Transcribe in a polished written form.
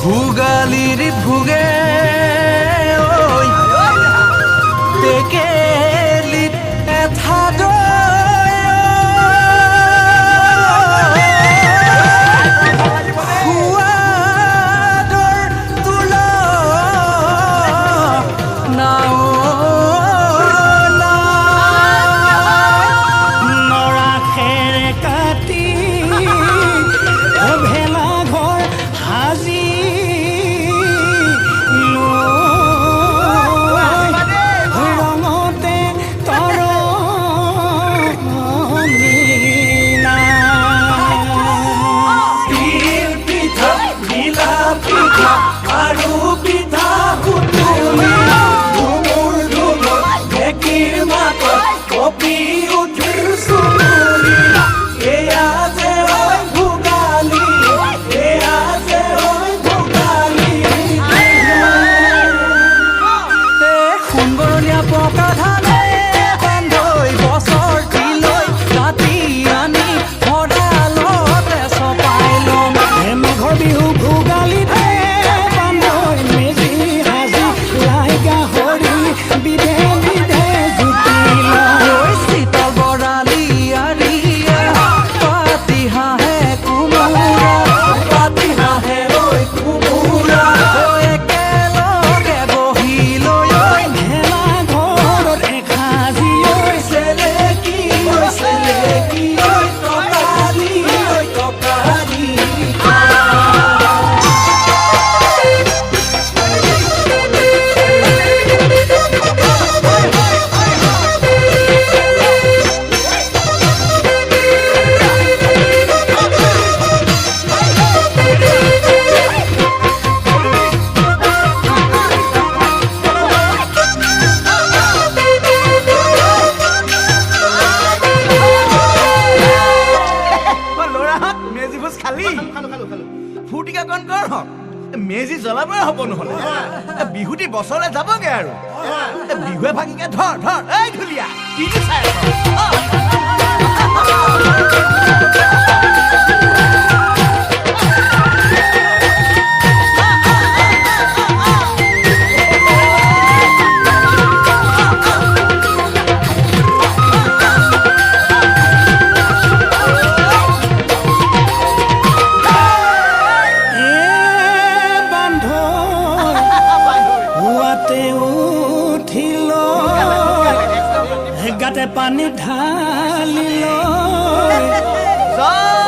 ভোগালীৰ ভোগে ওই টেকেলি এঠাদ সোৱাদৰ তুল নাও নৰা খেৰে কাটি ভেলা ঘৰ সাজি ৰঙতে তৰণীনা তিল পিঠা ঘিলা পিঠা আৰু পিঠা সুতুলি ধুমুৰ ধুমুৰ ঢেঁকীৰ মাতত কঁপি উঠিল চুবুৰী এয়া যে ঐ ভোগালী এয়া যে ঐ ভোগালী সুন্দৰীয়া পকা ধানে বান্ধৈ বছৰ দিলৈ কাটি আনি ভঁৰালতে চপাই ল'ম মেঘৰ বিহু ভোগালীতে বান্ধৈ মেজি সাজি লাই গাহৰি বিধে বিধে জুতি লয় ঐ শীতল বৰালি আৰিয়া পাতি হাঁহে কোমোৰা পাতি হাঁহে ঐ কোমোৰা ঐ একেলগে বহি লৈ ঐ ভেলা ঘৰত এসাজি ঐ চেলেকি ঐ টকালি ঐ টকালি ল'ৰাহঁত মেজি ভোজ খালি ফূৰ্তিকা কণ কৰ হওক মেজি জ্বলাবই হ'ব নহ'লে বিহুটি বছৰলৈ যাবগে আৰু বিহুৱে ভাগিকে ধৰ ধৰ এই ঢুলীয়া কি চাই হুৱাতে উঠিল গাতে পানী ঢালিল জয়